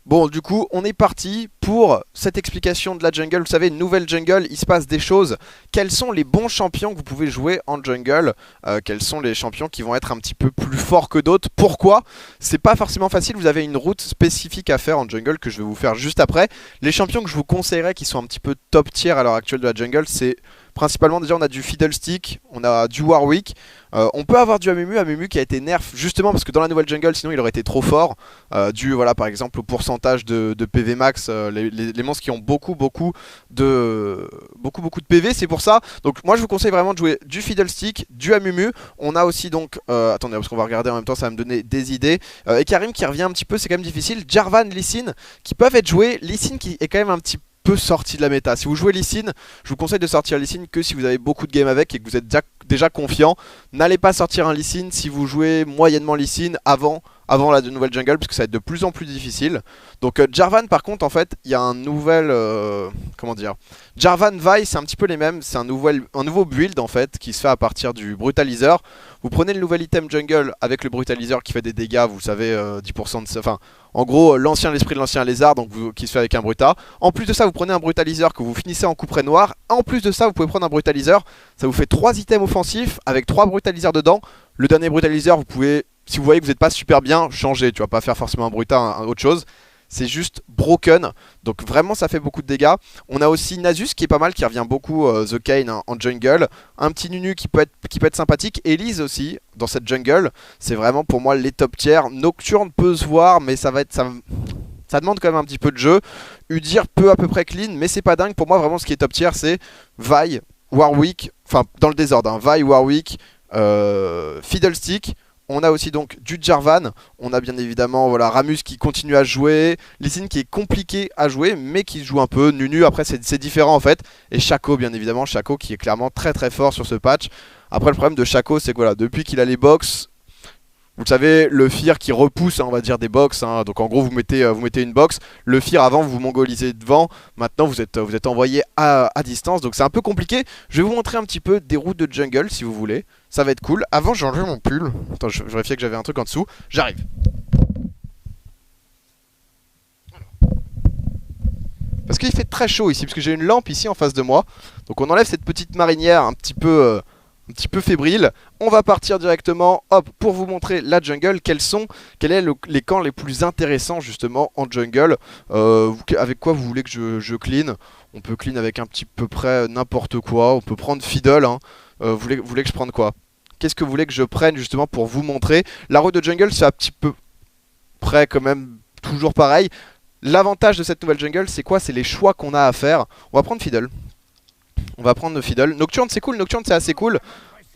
Bon, du coup, on est parti pour cette explication de la jungle. Vous savez, une nouvelle jungle, il se passe des choses. Quels sont les bons champions que vous pouvez jouer en jungle? Quels sont les champions qui vont être un petit peu plus forts que d'autres? Pourquoi? C'est pas forcément facile, vous avez une route spécifique à faire en jungle que je vais vous faire juste après. Les champions que je vous conseillerais qui sont un petit peu top tier à l'heure actuelle de la jungle, c'est principalement déjà on a du Fiddlestick, on a du Warwick. On peut avoir du Amumu, Amumu qui a été nerf justement parce que dans la nouvelle jungle sinon il aurait été trop fort. Dû voilà par exemple au pourcentage de PV max, les monstres qui ont beaucoup de PV, c'est pour ça. Donc moi je vous conseille vraiment de jouer du Fiddlestick, du Amumu. On a aussi donc, attendez parce qu'on va regarder en même temps, ça va me donner des idées. Et Karim qui revient un petit peu, c'est quand même difficile. Jarvan, Lee Sin qui peuvent être joués. Lee Sin qui est quand même un petit peu sorti de la méta. Si vous jouez Lee Sin, je vous conseille de sortir Lee Sin que si vous avez beaucoup de games avec et que vous êtes déjà confiant. N'allez pas sortir un Lee Sin si vous jouez moyennement Lee Sin avant la nouvelle jungle parce que ça va être de plus en plus difficile. Donc Jarvan par contre en fait il y a un nouvel comment dire, Jarvan Vi c'est un petit peu les mêmes, c'est un nouveau build en fait qui se fait à partir du brutaliseur. Vous prenez le nouvel item jungle avec le brutaliseur qui fait des dégâts, vous savez 10% de... Enfin en gros l'esprit de l'ancien lézard donc qui se fait avec un bruta. En plus de ça vous prenez un brutaliseur que vous finissez en couperet noir. En plus de ça vous pouvez prendre un brutaliseur, ça vous fait 3 items offensifs avec 3 brutaliseurs dedans. Le dernier brutaliseur vous pouvez, si vous voyez que vous n'êtes pas super bien, changer. Tu vas pas faire forcément un bruta, autre chose. C'est juste broken. Donc vraiment ça fait beaucoup de dégâts. On a aussi Nasus qui est pas mal, qui revient beaucoup, The Kane en jungle. Un petit Nunu qui peut être sympathique. Elise aussi dans cette jungle. C'est vraiment pour moi les top tiers. Nocturne peut se voir mais ça demande quand même un petit peu de jeu. Udyr peut à peu près clean mais c'est pas dingue. Pour moi vraiment ce qui est top tier c'est Vi, Warwick, enfin dans le désordre, hein, Vi, Warwick, Fiddlestick. On a aussi donc du Jarvan, on a bien évidemment voilà, Ramus qui continue à jouer, Lee Sin qui est compliqué à jouer mais qui joue un peu, Nunu après c'est différent en fait, et Shaco bien évidemment, Shaco qui est clairement très très fort sur ce patch. Après le problème de Shaco c'est que voilà, depuis qu'il a les box, vous le savez, le Fear qui repousse, hein, on va dire, des box. Hein, donc en gros, vous mettez une box. Le Fear avant, vous mongolisez devant. Maintenant, vous êtes envoyé à distance. Donc c'est un peu compliqué. Je vais vous montrer un petit peu des routes de jungle si vous voulez. Ça va être cool. Avant, j'ai enlevé mon pull. Attends, je vérifiais que j'avais un truc en dessous. J'arrive. Parce qu'il fait très chaud ici. Parce que j'ai une lampe ici en face de moi. Donc on enlève cette petite marinière un petit peu fébrile. On va partir directement hop, pour vous montrer la jungle. Quels sont les camps les plus intéressants justement en jungle. Avec quoi vous voulez que je clean? On peut clean avec un petit peu près n'importe quoi. On peut prendre Fiddle. Hein. Vous voulez que je prenne quoi? Qu'est-ce que vous voulez que je prenne justement pour vous montrer? La route de jungle c'est un petit peu près quand même toujours pareil. L'avantage de cette nouvelle jungle c'est quoi? C'est les choix qu'on a à faire. On va prendre Fiddle. On va prendre Fiddle. Nocturne c'est cool, Nocturne c'est assez cool.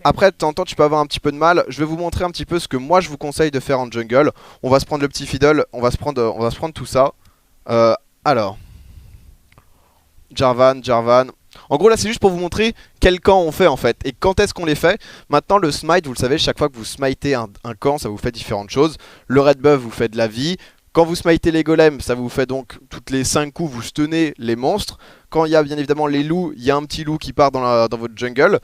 Après de temps en temps tu peux avoir un petit peu de mal. Je vais vous montrer un petit peu ce que moi je vous conseille de faire en jungle. On va se prendre le petit Fiddle, on va se prendre tout ça. Alors Jarvan. En gros là c'est juste pour vous montrer quel camp on fait en fait et quand est-ce qu'on les fait. Maintenant le smite vous le savez, chaque fois que vous smitez un camp ça vous fait différentes choses. Le red buff vous fait de la vie. Quand vous smitez les golems, ça vous fait donc toutes les 5 coups, vous stunnez les monstres. Quand il y a bien évidemment les loups, il y a un petit loup qui part dans votre jungle.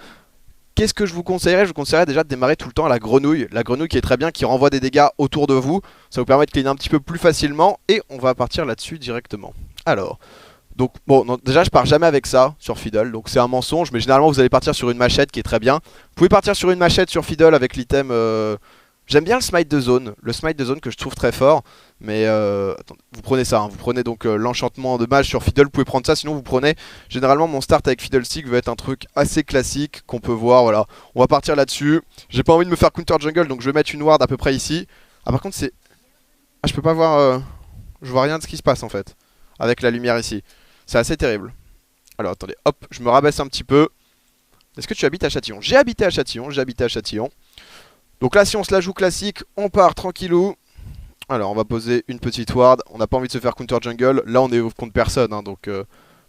Qu'est-ce que je vous conseillerais? Je vous conseillerais déjà de démarrer tout le temps à la grenouille. La grenouille qui est très bien, qui renvoie des dégâts autour de vous. Ça vous permet de clean un petit peu plus facilement. Et on va partir là-dessus directement. Alors, donc bon, non, déjà je pars jamais avec ça sur Fiddle. Donc c'est un mensonge, mais généralement vous allez partir sur une machette qui est très bien. Vous pouvez partir sur une machette sur Fiddle avec l'item... J'aime bien le smite de zone. Le smite de zone que je trouve très fort. Mais attendez, vous prenez ça, hein. Vous prenez donc l'enchantement de mage sur Fiddle, vous pouvez prendre ça, sinon vous prenez, généralement mon start avec Fiddlestick va être un truc assez classique qu'on peut voir, voilà. On va partir là-dessus, j'ai pas envie de me faire counter jungle donc je vais mettre une ward à peu près ici. Ah par contre c'est... Ah je peux pas voir, je vois rien de ce qui se passe en fait, avec la lumière ici. C'est assez terrible. Alors attendez, hop, je me rabaisse un petit peu. Est-ce que tu habites à Châtillon? J'ai habité à Châtillon. Donc là si on se la joue classique, on part tranquillou. Alors on va poser une petite ward, on n'a pas envie de se faire counter jungle, là on est contre personne hein, donc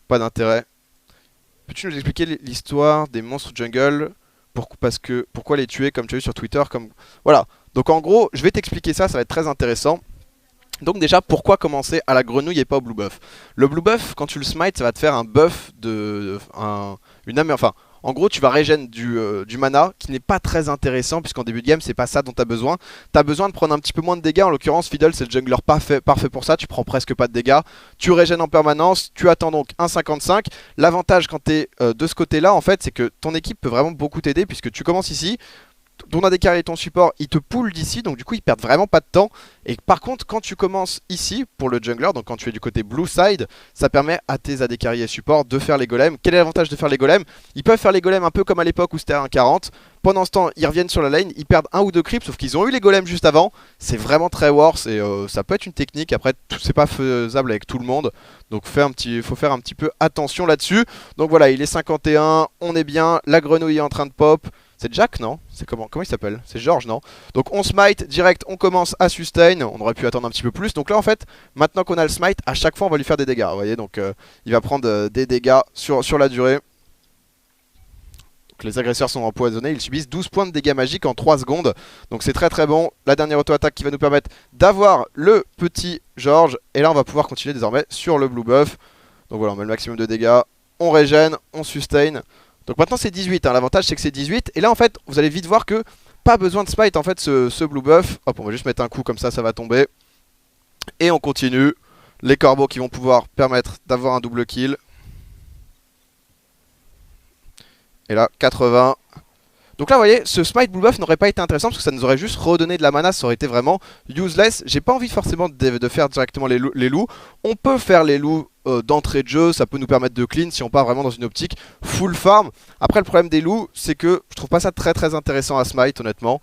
pas d'intérêt. Peux-tu nous expliquer l'histoire des monstres jungle? Pourquoi les tuer comme tu as vu sur Twitter comme... Voilà, donc en gros je vais t'expliquer ça, ça va être très intéressant. Donc déjà pourquoi commencer à la grenouille et pas au blue buff? Le blue buff quand tu le smite ça va te faire un buff de... enfin En gros tu vas régène du mana qui n'est pas très intéressant puisqu'en début de game c'est pas ça dont tu as besoin. Tu as besoin de prendre un petit peu moins de dégâts, en l'occurrence Fiddle c'est le jungler parfait pour ça, tu prends presque pas de dégâts, tu régènes en permanence, tu attends donc 1,55. L'avantage quand tu es de ce côté là en fait c'est que ton équipe peut vraiment beaucoup t'aider puisque tu commences ici, ton AD et ton support ils te pullent d'ici, donc du coup ils perdent vraiment pas de temps. Et par contre quand tu commences ici pour le jungler, donc quand tu es du côté blue side, ça permet à tes AD et support de faire les golems. Quel est l'avantage de faire les golems? Ils peuvent faire les golems un peu comme à l'époque où c'était un 40. Pendant ce temps ils reviennent sur la lane, ils perdent un ou deux creeps, sauf qu'ils ont eu les golems juste avant. C'est vraiment très worse et ça peut être une technique. Après c'est pas faisable avec tout le monde, donc faut faire un petit peu attention là-dessus. Donc voilà, il est 51, on est bien, la grenouille est en train de pop. C'est Jack, non? C'est comment il s'appelle? C'est George, non? Donc on smite direct, on commence à sustain. On aurait pu attendre un petit peu plus. Donc là en fait, maintenant qu'on a le smite, à chaque fois on va lui faire des dégâts. Vous voyez, donc il va prendre des dégâts sur la durée. Donc les agresseurs sont empoisonnés, ils subissent 12 points de dégâts magiques en 3 secondes. Donc c'est très très bon. La dernière auto-attaque qui va nous permettre d'avoir le petit George. Et là on va pouvoir continuer désormais sur le blue buff. Donc voilà, on met le maximum de dégâts. On régène, on sustain. Donc maintenant c'est 18, hein. L'avantage c'est que c'est 18. Et là en fait vous allez vite voir que pas besoin de smite en fait ce blue buff. Hop, on va juste mettre un coup comme ça va tomber. Et on continue. Les corbeaux qui vont pouvoir permettre d'avoir un double kill. Et là 80. Donc là vous voyez, ce smite blue buff n'aurait pas été intéressant parce que ça nous aurait juste redonné de la mana, ça aurait été vraiment useless. J'ai pas envie forcément de faire directement les loups. On peut faire les loups d'entrée de jeu, ça peut nous permettre de clean si on part vraiment dans une optique full farm. Après le problème des loups c'est que je trouve pas ça très intéressant à smite honnêtement,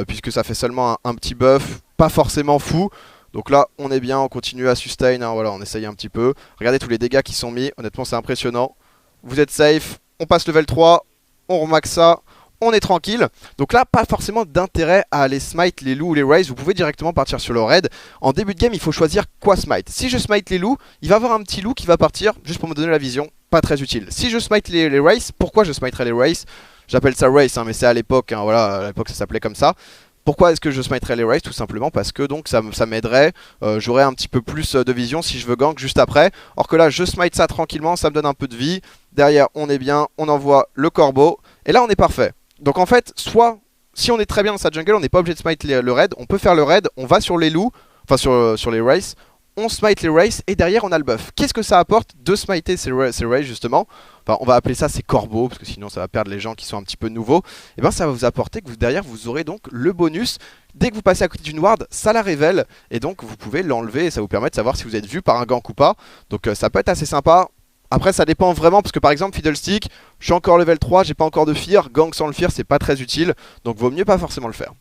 puisque ça fait seulement un petit buff, pas forcément fou. Donc là on est bien, on continue à sustain, hein, voilà, on essaye un petit peu. Regardez tous les dégâts qui sont mis, honnêtement c'est impressionnant. Vous êtes safe, on passe level 3, on remax ça. On est tranquille. Donc là, pas forcément d'intérêt à aller smite les loups ou les raise. Vous pouvez directement partir sur le raid. En début de game, il faut choisir quoi smite. Si je smite les loups, il va y avoir un petit loup qui va partir juste pour me donner la vision. Pas très utile. Si je smite les race, pourquoi je smiterai les race? J'appelle ça race, hein, mais c'est à l'époque. Hein, voilà, à l'époque ça s'appelait comme ça. Pourquoi est-ce que je smiterai les race? Tout simplement parce que donc ça m'aiderait, j'aurais un petit peu plus de vision si je veux gank juste après. Or que là je smite ça tranquillement, ça me donne un peu de vie. Derrière on est bien, on envoie le corbeau. Et là on est parfait. Donc en fait, soit si on est très bien dans sa jungle, on n'est pas obligé de smite le raid, on peut faire le raid, on va sur les loups, enfin sur les races, on smite les races et derrière on a le buff. Qu'est-ce que ça apporte de smiter ces races justement? Enfin on va appeler ça ces corbeaux, parce que sinon ça va perdre les gens qui sont un petit peu nouveaux. Et bien ça va vous apporter que derrière vous aurez donc le bonus. Dès que vous passez à côté d'une ward, ça la révèle, et donc vous pouvez l'enlever et ça vous permet de savoir si vous êtes vu par un gank ou pas. Donc ça peut être assez sympa. Après ça dépend vraiment parce que par exemple Fiddlestick, je suis encore level 3, j'ai pas encore de fear, gank sans le fear c'est pas très utile, donc vaut mieux pas forcément le faire.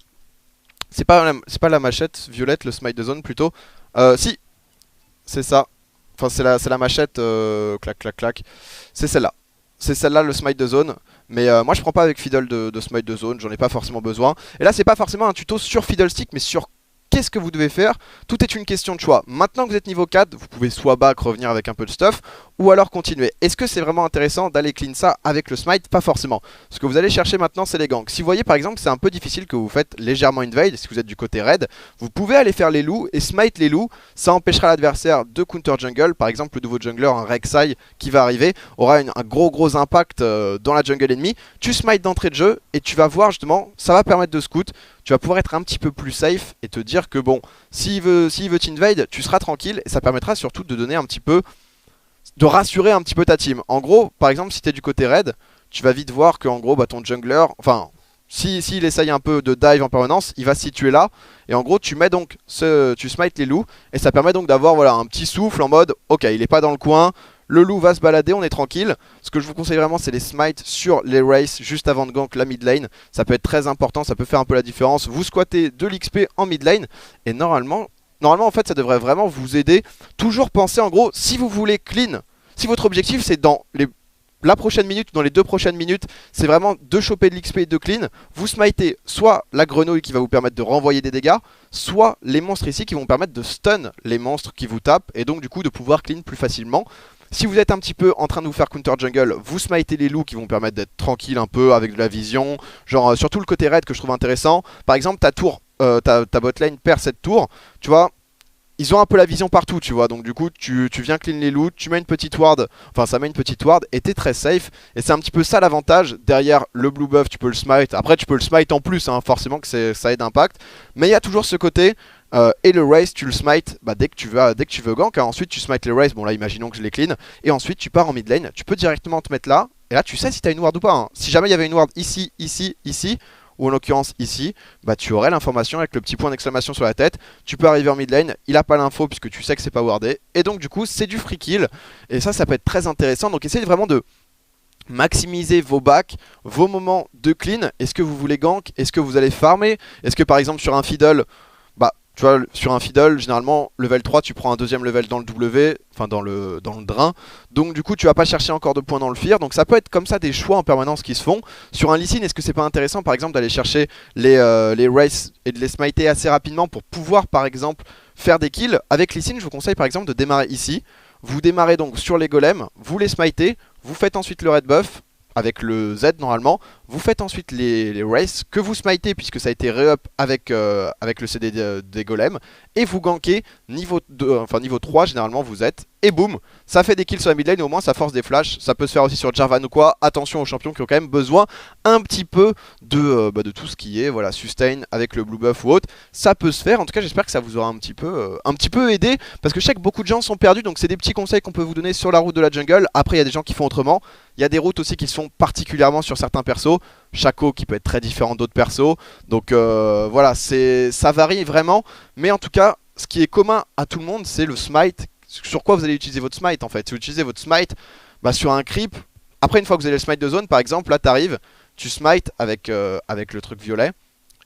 C'est pas la machette violette, le smite de zone plutôt. Si, c'est ça. Enfin c'est la machette, clac clac clac. C'est celle-là. C'est celle-là le smite de zone. Mais moi je prends pas avec Fiddle de smite de zone, j'en ai pas forcément besoin. Et là c'est pas forcément un tuto sur Fiddlestick mais sur qu'est-ce que vous devez faire. Tout est une question de choix. Maintenant que vous êtes niveau 4, vous pouvez soit back, revenir avec un peu de stuff, ou alors continuer. Est-ce que c'est vraiment intéressant d'aller clean ça avec le smite? Pas forcément. Ce que vous allez chercher maintenant c'est les ganks. Si vous voyez par exemple c'est un peu difficile que vous faites légèrement invade, si vous êtes du côté raid, vous pouvez aller faire les loups et smite les loups. Ça empêchera l'adversaire de counter jungle. Par exemple le nouveau jungler, un Rek'Sai qui va arriver, aura un gros impact dans la jungle ennemie. Tu smite d'entrée de jeu et tu vas voir justement, ça va permettre de scout. Tu vas pouvoir être un petit peu plus safe et te dire que bon, s'il veut t'invade, tu seras tranquille et ça permettra surtout de donner un petit peu, de rassurer un petit peu ta team. En gros, par exemple, si tu es du côté raid, tu vas vite voir que en gros, bah, ton jungler, enfin, s'il essaye un peu de dive en permanence, il va se situer là. Et en gros, tu mets donc tu smites les loups et ça permet donc d'avoir voilà, un petit souffle en mode, ok, il est pas dans le coin. Le loup va se balader, on est tranquille. Ce que je vous conseille vraiment, c'est les smites sur les races juste avant de gank la mid lane. Ça peut être très important, ça peut faire un peu la différence. Vous squattez de l'XP en mid lane et normalement en fait, ça devrait vraiment vous aider. Toujours penser en gros, si vous voulez clean, si votre objectif c'est dans la prochaine minute, dans les 2 prochaines minutes, c'est vraiment de choper de l'XP et de clean. Vous smitez soit la grenouille qui va vous permettre de renvoyer des dégâts, soit les monstres ici qui vont permettre de stun les monstres qui vous tapent et donc du coup de pouvoir clean plus facilement. Si vous êtes un petit peu en train de vous faire counter jungle, vous smitez les loups qui vont permettre d'être tranquille un peu avec de la vision. Genre surtout le côté raid que je trouve intéressant. Par exemple ta tour, ta bot lane perd cette tour, tu vois. ils ont un peu la vision partout, tu vois. Donc du coup, tu viens clean les loots, tu mets une petite ward, enfin ça met une petite ward et t'es très safe. Et c'est un petit peu ça l'avantage. Derrière le blue buff, tu peux le smite. Après, tu peux le smite en plus, hein, forcément que ça aide impact. Mais il y a toujours ce côté. Et le race, tu le smite bah, dès que tu veux gank. Hein. Ensuite, tu smites les race. Bon, là, imaginons que je les clean. Et ensuite, tu pars en mid lane. Tu peux directement te mettre là. Et là, tu sais si t'as une ward ou pas. Hein. Si jamais il y avait une ward ici, ici, ici, ou en l'occurrence ici, bah tu aurais l'information avec le petit point d'exclamation sur la tête. Tu peux arriver en mid lane, il a pas l'info puisque tu sais que c'est pas wardé. Et donc du coup c'est du free kill. Et ça peut être très intéressant. Donc essayez vraiment de maximiser vos backs, vos moments de clean. Est-ce que vous voulez gank? Est-ce que vous allez farmer? Est-ce que par exemple sur un fiddle, bah tu vois, sur un fiddle, généralement, level 3, tu prends un deuxième level dans le W, enfin dans le drain. Donc du coup, tu vas pas chercher encore de points dans le fear. Donc ça peut être comme ça des choix en permanence qui se font. Sur un Lee Sin, est-ce que c'est pas intéressant, par exemple, d'aller chercher les races et de les smiter assez rapidement pour pouvoir, par exemple, faire des kills? Avec Lee Sin, je vous conseille, par exemple, de démarrer ici. Vous démarrez donc sur les golems, vous les smitez, vous faites ensuite le red buff, avec le Z normalement, vous faites ensuite les races que vous smitez puisque ça a été re-up avec le CD des golems, et vous gankez niveau 2, enfin niveau 3 généralement vous êtes, et boum, ça fait des kills sur la mid lane et au moins ça force des flashs. Ça peut se faire aussi sur Jarvan ou quoi. Attention aux champions qui ont quand même besoin un petit peu de tout ce qui est voilà, sustain avec le blue buff ou autre. Ça peut se faire, en tout cas j'espère que ça vous aura un petit peu aidé, parce que je sais que beaucoup de gens sont perdus, donc c'est des petits conseils qu'on peut vous donner sur la route de la jungle. Après il y a des gens qui font autrement, il y a des routes aussi qui sont particulièrement sur certains persos, Shaco qui peut être très différent d'autres persos, donc voilà, ça varie vraiment, mais en tout cas ce qui est commun à tout le monde c'est le smite. Sur quoi vous allez utiliser votre smite en fait? Si vous utilisez votre smite bah, sur un creep, après une fois que vous avez le smite de zone par exemple, là t'arrives, tu smite avec le truc violet,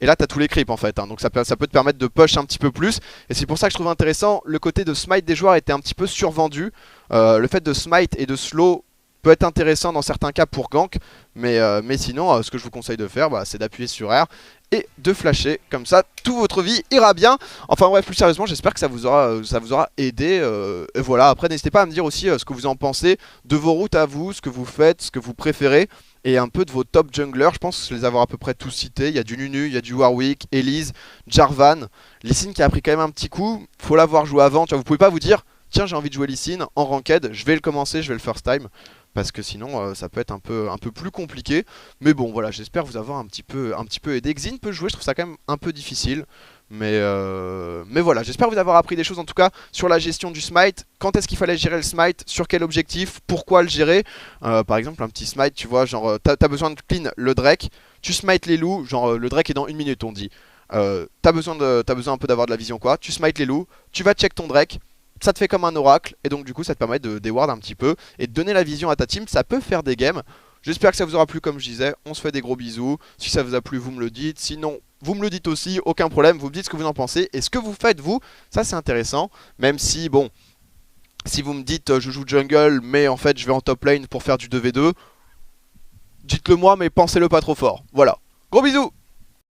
et là t'as tous les creeps en fait, hein. Donc ça peut te permettre de push un petit peu plus. Et c'est pour ça que je trouve intéressant, le côté de smite des joueurs était un petit peu survendu. Le fait de smite et de slow peut être intéressant dans certains cas pour gank, mais sinon ce que je vous conseille de faire bah, c'est d'appuyer sur R et de flasher, comme ça toute votre vie ira bien. Enfin bref, plus sérieusement j'espère que ça vous aura aidé, et voilà. Après n'hésitez pas à me dire aussi ce que vous en pensez de vos routes à vous, ce que vous faites, ce que vous préférez, et un peu de vos top junglers. Je pense les avoir à peu près tous cités. Il y a du Nunu, il y a du Warwick, Elise, Jarvan, Lee Sin qui a pris quand même un petit coup, faut l'avoir joué avant, tu vois, vous pouvez pas vous dire tiens j'ai envie de jouer Lee Sin en ranked, je vais le commencer, je vais le first time, parce que sinon ça peut être un peu plus compliqué. Mais bon voilà, j'espère vous avoir un petit peu aidé. Xin peut jouer, je trouve ça quand même un peu difficile, mais voilà, j'espère vous avoir appris des choses en tout cas sur la gestion du smite, quand est-ce qu'il fallait gérer le smite, sur quel objectif, pourquoi le gérer. Par exemple un petit smite, tu vois, genre t'as besoin de clean le Drake, tu smites les loups, genre le Drake est dans 1 minute on dit. T'as besoin un peu d'avoir de la vision quoi, tu smites les loups, tu vas check ton Drake, ça te fait comme un oracle, et donc du coup ça te permet de déward un petit peu et de donner la vision à ta team. Ça peut faire des games. J'espère que ça vous aura plu, comme je disais. On se fait des gros bisous. Si ça vous a plu, vous me le dites. Sinon, vous me le dites aussi, aucun problème. Vous me dites ce que vous en pensez et ce que vous faites vous. Ça c'est intéressant. Même si, bon, si vous me dites je joue jungle mais en fait je vais en top lane pour faire du 2v2, dites-le moi mais pensez-le pas trop fort. Voilà. Gros bisous.